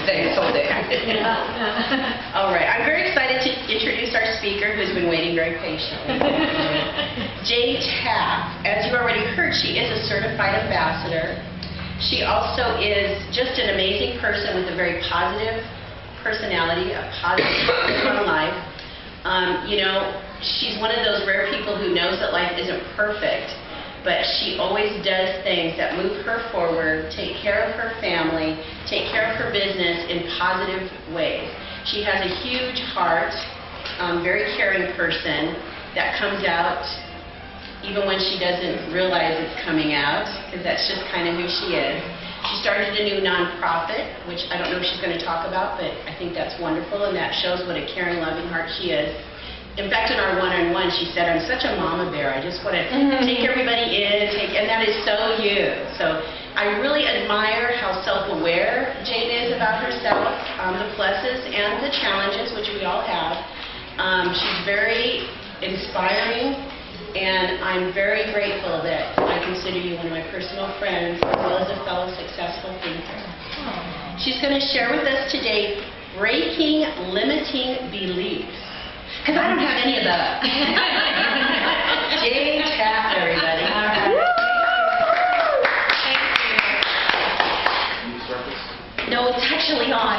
Thanks, all day. All right, I'm very excited to introduce our speaker who's been waiting very patiently. Jay Taft. As you already heard, she is a certified ambassador. She also is just an amazing person with a very positive personality, a positive outlook on life. She's one of those rare people who knows that life isn't perfect, but she always does things that move her forward, take care of her family, take care of her business in positive ways. She has a huge heart, very caring person that comes out even when she doesn't realize it's coming out, because that's just kind of who she is. She started a new nonprofit, which I don't know if she's going to talk about, but I think that's wonderful, and that shows what a caring, loving heart she is. In fact, in our one-on-one, she said, "I'm such a mama bear. I just want to take everybody in," and that is so you. So I really admire how self-aware Jane is about herself, the pluses and the challenges, which we all have. She's very inspiring, and I'm very grateful that I consider you one of my personal friends, as well as a fellow successful thinker. She's going to share with us today breaking limiting beliefs. Because I don't have any of those. Jane Taft, everybody. All right. Thank you. No, it's actually on.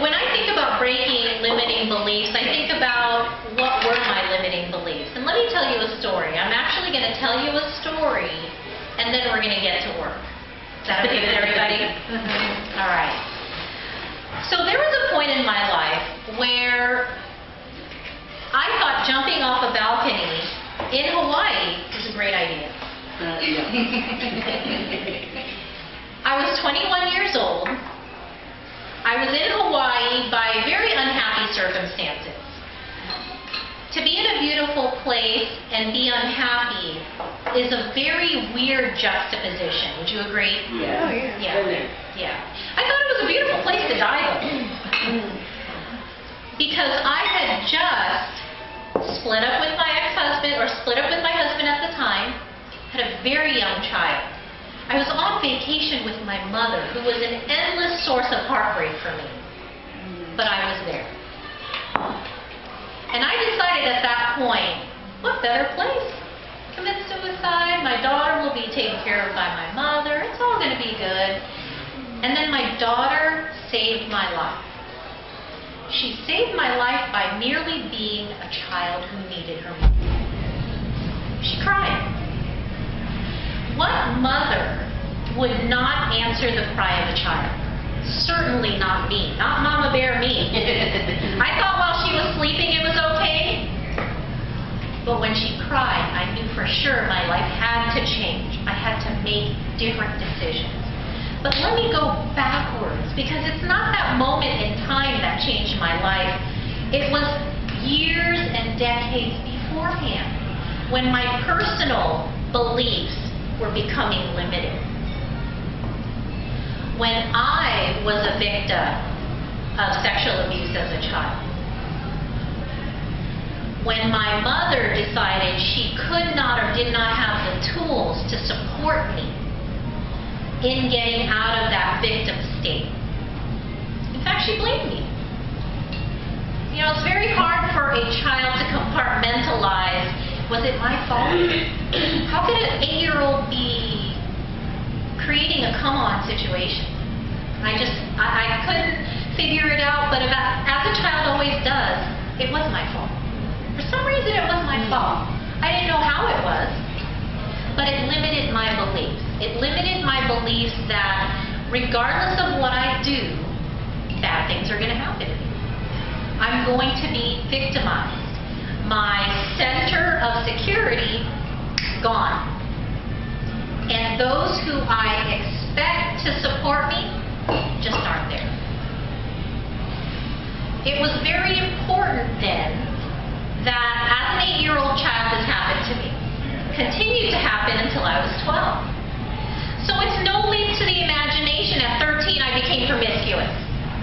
When I think about breaking limiting beliefs, I think about what were my limiting beliefs. And let me tell you a story. I'm actually going to tell you a story, and then we're going to get to work. Is that okay with everybody? All right. So there was a point in my life where I thought jumping off a balcony in Hawaii was a great idea. I was 21 years old. I was in Hawaii by very unhappy circumstances. To be in a beautiful place and be unhappy is a very weird juxtaposition. Would you agree? Yeah. Oh, yeah. Yeah. I thought it was a beautiful place to die, though. Because I had just split up with my ex-husband, or split up with my husband at the time, had a very young child. I was on vacation with my mother, who was an endless source of heartbreak for me. But I was there. And I decided at that point, what better place? Commit suicide, my daughter will be taken care of by my mother, it's all going to be good. And then my daughter saved my life. She saved my life by merely being a child who needed her mother. She cried. What mother would not answer the cry of a child? Certainly not me. Not Mama Bear me. I thought while she was sleeping it was okay. But when she cried, I knew for sure my life had to change. I had to make different decisions. But let me go backwards, because it's not that moment in time that changed my life. It was years and decades beforehand, when my personal beliefs were becoming limited. When I was a victim of sexual abuse as a child. When my mother decided she could not or did not have the tools to support me in getting out of that victim state. In fact, she blamed me. It's very hard for a child to compartmentalize, was it my fault? How could an 8-year-old be creating a come-on situation? I couldn't figure it out, but as a child always does, it was my fault. For some reason, it was my fault. I didn't know how it was, but it limited my beliefs. It limited my beliefs that regardless of what I do, bad things are going to happen to me. I'm going to be victimized. My center of security, gone. And those who I expect to support me just aren't there. It was very important then that as an 8-year-old child this happened to me. Continued to happen until I was 12. So it's no leap to the imagination. At 13 I became promiscuous.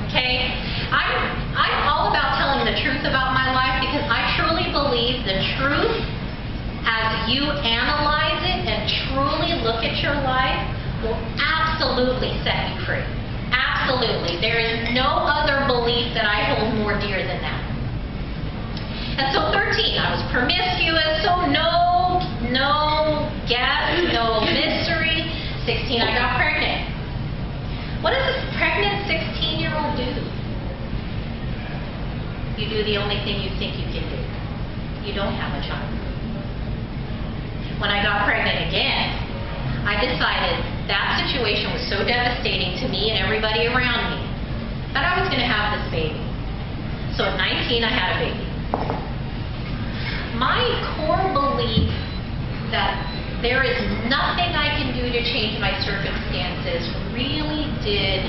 Okay? I'm all about telling the truth about my life, because I truly believe the truth, as you analyze it and truly look at your life, will absolutely absolutely set you free. Absolutely. There is no other belief that I hold more dear than that. And so 13, I was promiscuous, so no guess, no mystery. 16, I got pregnant. What does a pregnant 16-year-old do? You do the only thing you think you can do. You don't have a child. When I got pregnant again, I decided that situation was so devastating to me and everybody around me that I was going to have this baby. So at 19, I had a baby. My core belief that there is nothing I can do to change my circumstances really did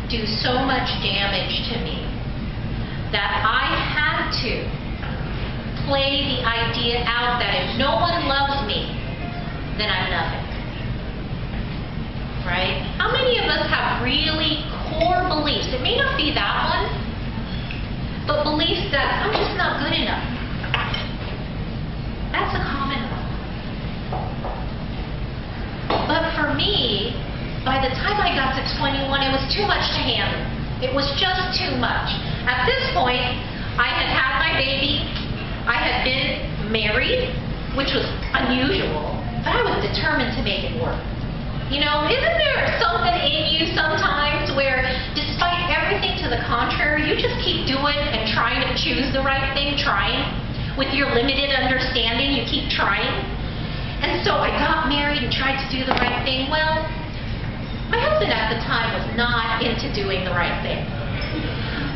do so much damage to me that I had to play the idea out that if no one loves me, then I'm nothing. Right? How many of us have really core beliefs? It may not be that one, but beliefs that I'm just not good enough. That's a common one. But for me, by the time I got to 21, it was too much to handle. It was just too much. At this point, I had had my baby. I had been married, which was unusual, but I was determined to make it work. You know, isn't there something in you sometimes where despite everything to the contrary, you just keep doing and trying to choose the right thing, trying? With your limited understanding, you keep trying. And so I got married and tried to do the right thing. Well, my husband at the time was not into doing the right thing.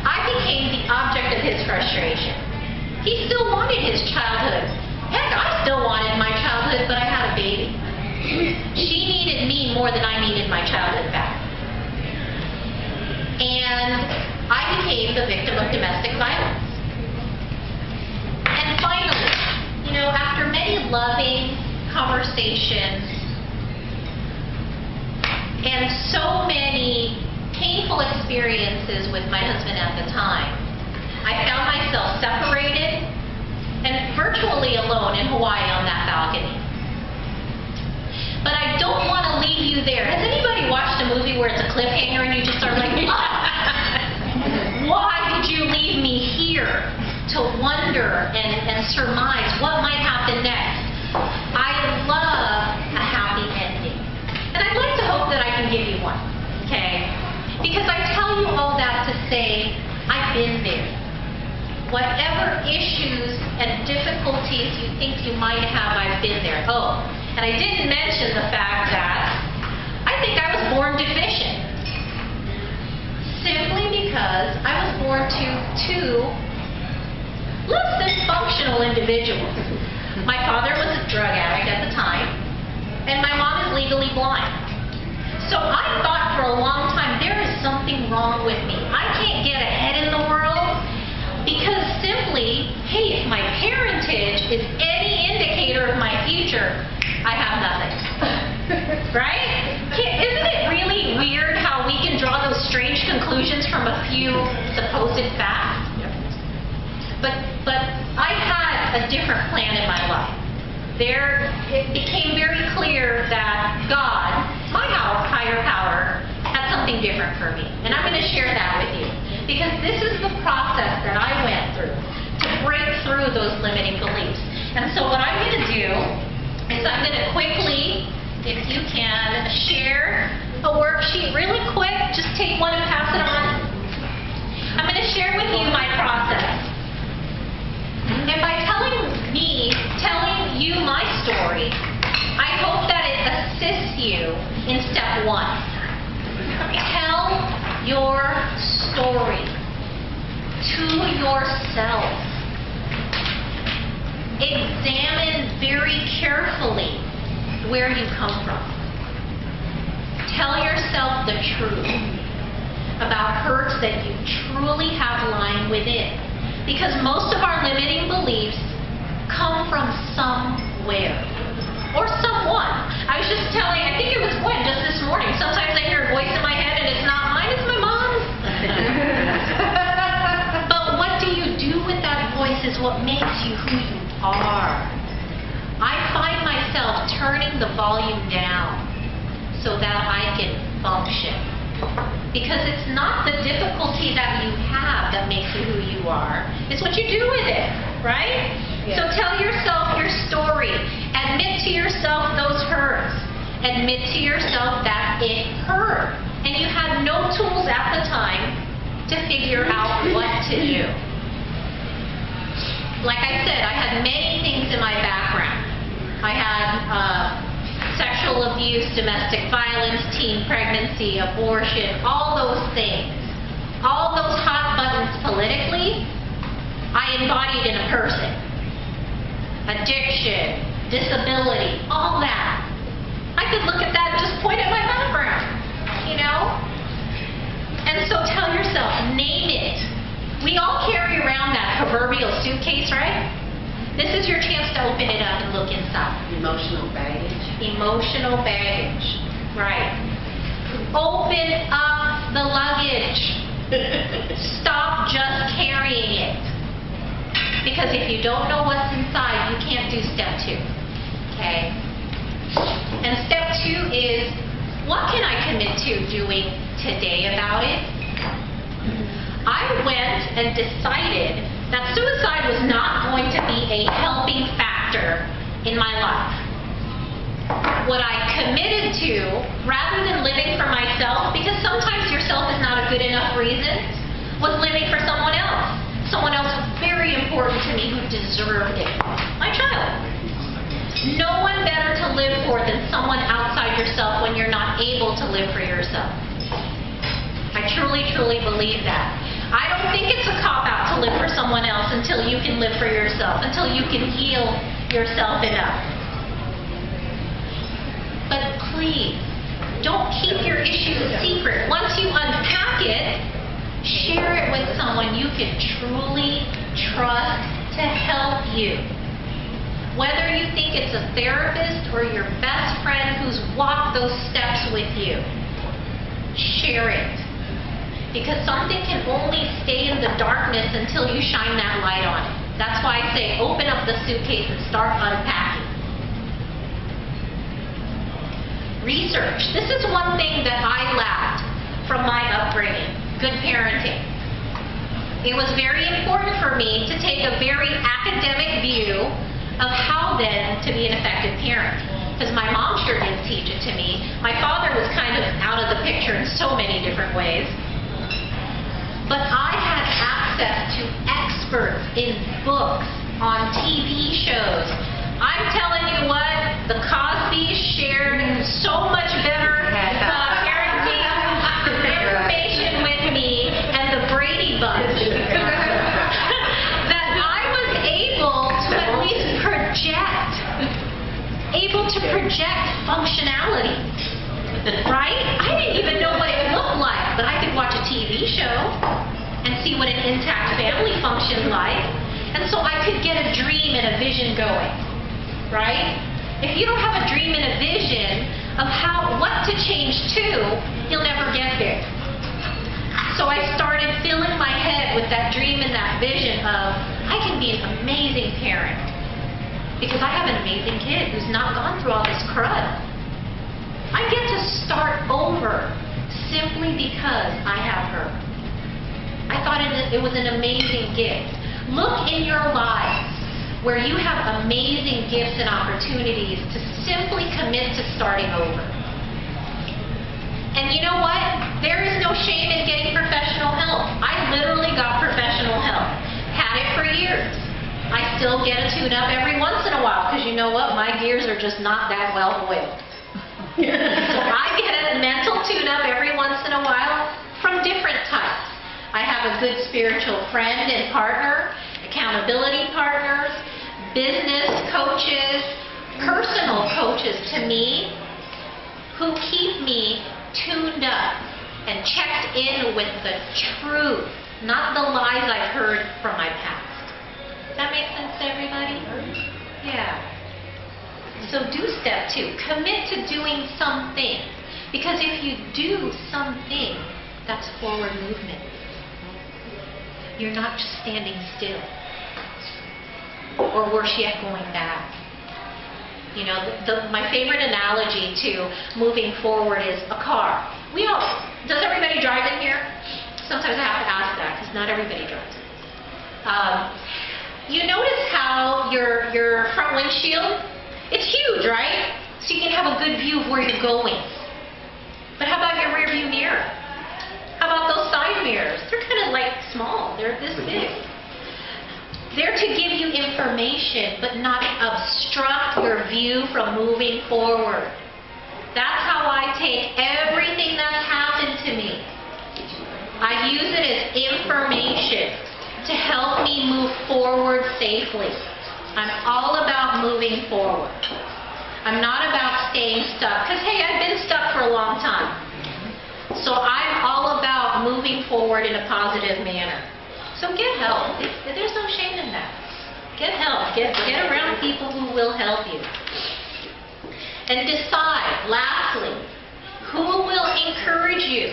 I became the object of his frustration. He still wanted his childhood. Heck, I still wanted my childhood, but I had a baby. She needed me more than I needed my childhood back. And I became the victim of domestic violence. And finally, you know, after many loving conversations and so many painful experiences with my husband at the time, I found myself separated and virtually alone in Hawaii on that balcony. But I don't want to leave you there. Has anybody watched a movie where it's a cliffhanger and you just are like, why did you leave me here to wonder and surmise what might happen next? I love a happy ending. And I'd like to hope that I can give you one, okay? Because I tell you all that to say, I've been there. Whatever issues and difficulties you think you might have, I've been there. Oh, and I didn't mention the fact that I think I was born deficient. Simply because I was born to two less than functional individuals. My father was a drug addict at the time, and my mom is legally blind. So I thought for a long time, there is something wrong with me. I can't get ahead in the world because simply, hey, if my parentage is any indicator of my future, I have nothing. Right? Isn't it really weird how we can draw those strange conclusions from a few supposed facts? But I had a different plan in my life. It became very clear that God, my higher power, had something different for me. And I'm going to share that with you. Because this is the process that I went through to break through those limiting beliefs. And so what I'm going to do is I'm going to quickly, if you can, share a worksheet really quick. Just take one and pass it on. I'm going to share with you my process. And by telling you my story, I hope that it assists you in step one. Tell your story to yourself. Examine very carefully where you come from. Tell yourself the truth about hurts that you truly have lying within. Because most of our limiting beliefs come from somewhere or someone. I was just telling, I think it was Gwen just this morning, sometimes I hear a voice in my head and it's not mine, it's my mom's. But what do you do with that voice is what makes you who you are. I find myself turning the volume down so that I can function. Because it's not the difficulty that you have that makes you who you are. It's what you do with it, right? Yeah. So tell yourself your story. Admit to yourself those hurts. Admit to yourself that it hurt. And you had no tools at the time to figure out what to do. Like I said, I had many things in my background. I had sexual abuse, domestic violence, teen pregnancy, abortion, all those things. All those hot buttons politically, I embodied in a person. Addiction, disability, all that. I could look at that and just point at my background, you know? And so tell yourself, name it. We all carry around that proverbial suitcase, right? This is your chance to open it up and look inside. Emotional baggage. Emotional baggage. Right. Open up the luggage. Stop just carrying it. Because if you don't know what's inside, you can't do step 2. Okay? And step 2 is, what can I commit to doing today about it? I went and decided that suicide was not going to be a helping factor in my life. What I committed to, rather than living for myself, because sometimes yourself is not a good enough reason, was living for someone else. Someone else very important to me who deserved it. My child. No one better to live for than someone outside yourself when you're not able to live for yourself. I truly, truly believe that. I don't think it's a cop-out to live for someone else until you can live for yourself, until you can heal yourself enough. But please, don't keep your issues secret. Once you unpack it, share it with someone you can truly trust to help you. Whether you think it's a therapist or your best friend who's walked those steps with you, share it. Because something can only stay in the darkness until you shine that light on it. That's why I say open up the suitcase and start unpacking. Research. This is one thing that I lacked from my upbringing. Good parenting. It was very important for me to take a very academic view of how then to be an effective parent. Because my mom sure didn't teach it to me. My father was kind of out of the picture in so many different ways. But I had access to experts in books, on TV shows. I'm telling you what, the Cosbys shared so much better parenting information with me, and the Brady Bunch, that I was able to at least project functionality. Right? I didn't even know what it looked like, but I could watch a TV show and see what an intact family functioned like. And so I could get a dream and a vision going. Right? If you don't have a dream and a vision of what to change to, you'll never get there. So I started filling my head with that dream and that vision of, I can be an amazing parent. Because I have an amazing kid who's not gone through all this crud. I get to start over simply because I have her. I thought it was an amazing gift. Look in your lives where you have amazing gifts and opportunities to simply commit to starting over. And you know what? There is no shame in getting professional help. I literally got professional help. Had it for years. I still get a tune-up every once in a while because you know what? My gears are just not that well oiled. So I get a mental tune-up every once in a while from different types. I have a good spiritual friend and partner, accountability partners, business coaches, personal coaches to me who keep me tuned up and checked in with the truth, not the lies I've heard from my past. Does that make sense to everybody? Yeah. So do step 2. Commit to doing something. Because if you do something, that's forward movement. You're not just standing still. Or worse yet, going back. You know, my favorite analogy to moving forward is a car. Does everybody drive in here? Sometimes I have to ask that because not everybody drives. You notice how your front windshield, it's huge, right? So you can have a good view of where you're going. But how about your rear view mirror? How about those side mirrors? They're kind of like small. They're this big. They're to give you information, but not obstruct your view from moving forward. That's how I take everything that's happened to me. I use it as information to help me move forward safely. I'm all about moving forward. I'm not about staying stuck, because hey, I've been stuck for a long time. So I'm all about moving forward in a positive manner. So get help. There's no shame in that. Get help. Get around people who will help you. And decide, lastly, who will encourage you.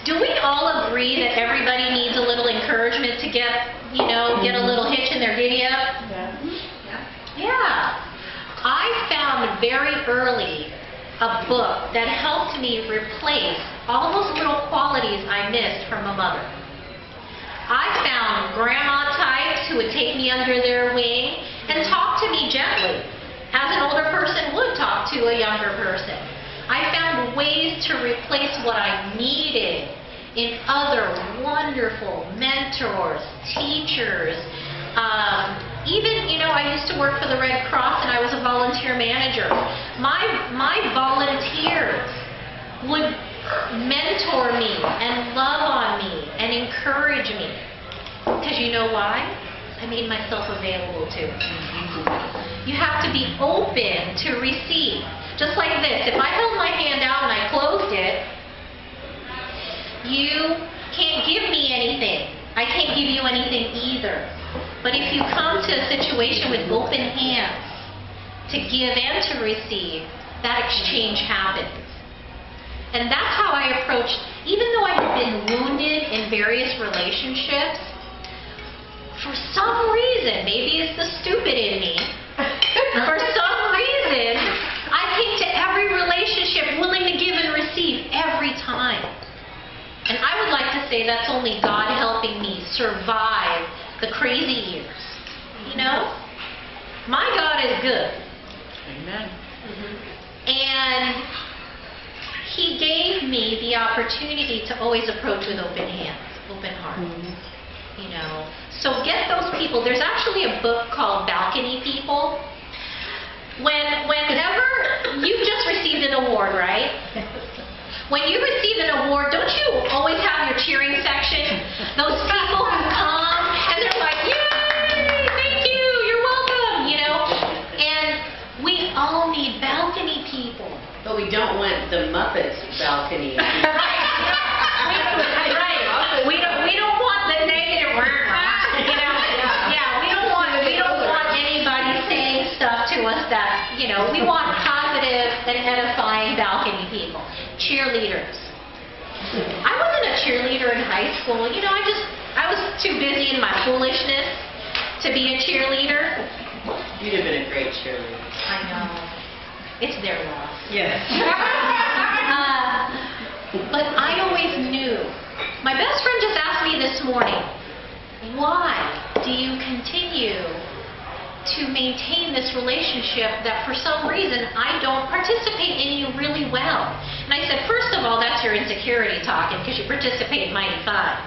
Do we all agree that everybody needs a little encouragement to get a little hitch in their giddy up? Yeah. I found very early a book that helped me replace all those little qualities I missed from a mother. I found grandma types who would take me under their wing and talk to me gently, as an older person would talk to a younger person. I found ways to replace what I needed in other wonderful mentors, teachers. Even, I used to work for the Red Cross and I was a volunteer manager. My volunteers would mentor me and love on me and encourage me. Because you know why? I made myself available to it. You have to be open to receive. Just like this. If I held my hand out and I closed it, you can't give me anything. I can't give you anything either. But if you come to a situation with open hands to give and to receive, that exchange happens. And that's how I approached, even though I had been wounded in various relationships, for some reason, maybe it's the stupid in me, for some reason, I came to every relationship willing to give and receive every time. And I would like to say that's only God helping me survive the crazy years. My God is good. Amen. And He gave me the opportunity to always approach with open hands, open heart. So get those people. There's actually a book called Balcony People. Whenever you've just received an award, right? When you receive an award, don't you always have your cheering section? Those people who come and they're like, yay, thank you, you're welcome, And we all need balcony people. But we don't want the Muppets balcony. Right. We don't want the negative we don't want anybody saying stuff to us that, we want positive and edifying balcony people. Cheerleaders. I wasn't a cheerleader in high school. I was too busy in my foolishness to be a cheerleader. You'd have been a great cheerleader. I know. It's their loss. Yes. But I always knew. My best friend just asked me this morning, why do you continue to maintain this relationship that for some reason I don't participate in you really well? And I said, first of all, that's your insecurity talking because you participate mighty fine.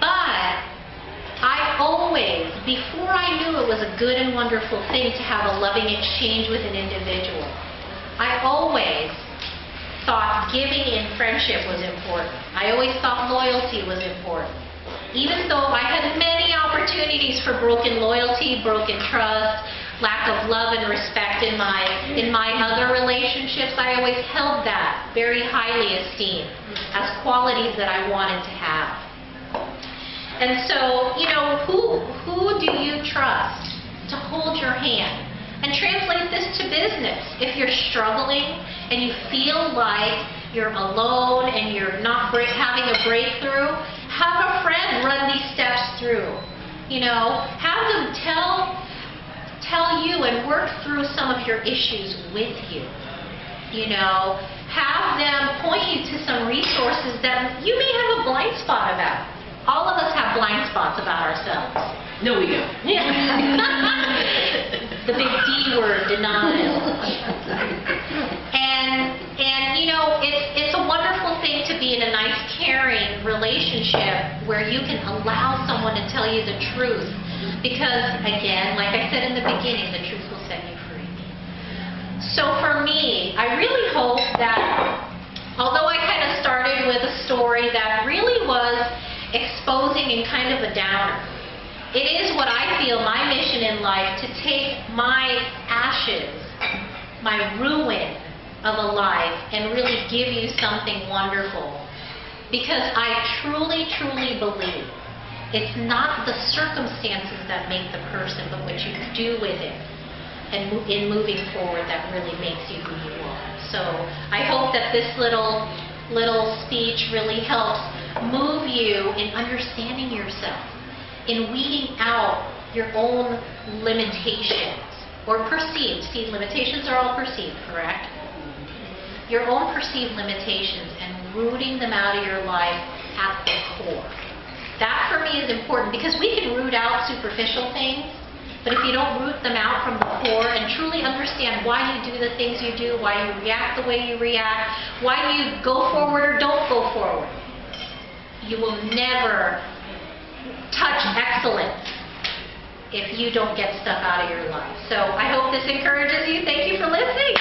But I always, before I knew it was a good and wonderful thing to have a loving exchange with an individual, I always thought giving in friendship was important. I always thought loyalty was important. Even though I had many opportunities for broken loyalty, broken trust, lack of love and respect in my other relationships, I always held that very highly esteemed as qualities that I wanted to have. And so, who do you trust to hold your hand? And translate this to business. If you're struggling and you feel like you're alone and you're not having a breakthrough, have a friend run these steps through. Have them tell you and work through some of your issues with you. have them point you to some resources that you may have a blind spot about. All of us have blind spots about ourselves. No, we don't. Yeah. The big D word, denial. And you know, it's a wonderful thing to be in a nice, caring relationship where you can allow someone to tell you the truth. Because, again, like I said in the beginning, the truth will set you free. So for me, I really hope that, although I kind of started with a story that really was exposing and kind of a downer, it is what I feel my mission in life, to take my ashes, my ruin of a life, and really give you something wonderful. Because I truly, truly believe it's not the circumstances that make the person, but what you do with it and in moving forward that really makes you who you are. So I hope that this little speech really helps move you in understanding yourself, in weeding out your own limitations, or perceived. See, limitations are all perceived, correct? Your own perceived limitations and rooting them out of your life at the core. That for me is important, because we can root out superficial things, but if you don't root them out from the core and truly understand why you do the things you do, why you react the way you react, why you go forward or don't go forward, you will never touch excellence if you don't get stuff out of your life. So I hope this encourages you. Thank you for listening.